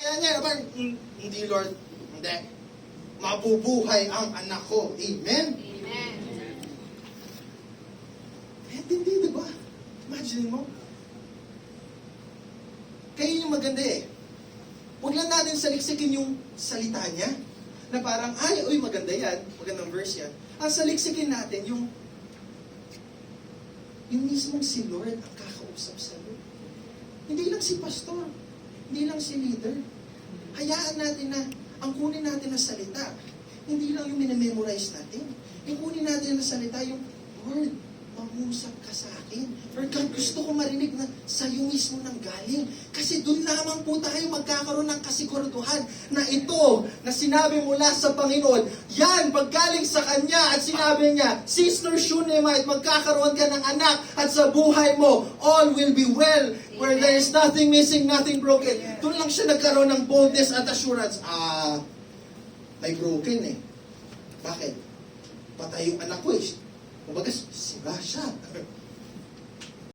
Kaya hindi Lord, hindi. Mabubuhay ang anak ko. Amen? Amen. Hindi, di ba? Imagine mo. Kaya yung maganda Huwag lang natin saliksikin yung salita niya. Na parang, uy, maganda yan. Magandang verse yan. Ang saliksikin natin yung mismong si Lord ang kakausap sa iyo. Hindi lang si pastor. Hindi lang si leader. Hayaan natin na ang kunin natin na salita. Hindi lang yung minamemorize natin. Yung kunin natin na salita, yung Lord, mangusap ka sa akin. Lord God, gusto ko marinig na sa'yo mismo nang galing. Kasi doon lamang po tayo magkakaroon ng kasiguraduhan na ito, na sinabi mula sa Panginoon, yan, paggaling sa Kanya at sinabi niya, Sister Shunammite, magkakaroon ka ng anak at sa buhay mo, all will be well. Where there is nothing missing, nothing broken. Doon lang siya nagkaroon ng boldness at assurance. May broken Bakit? Patay yung anak ko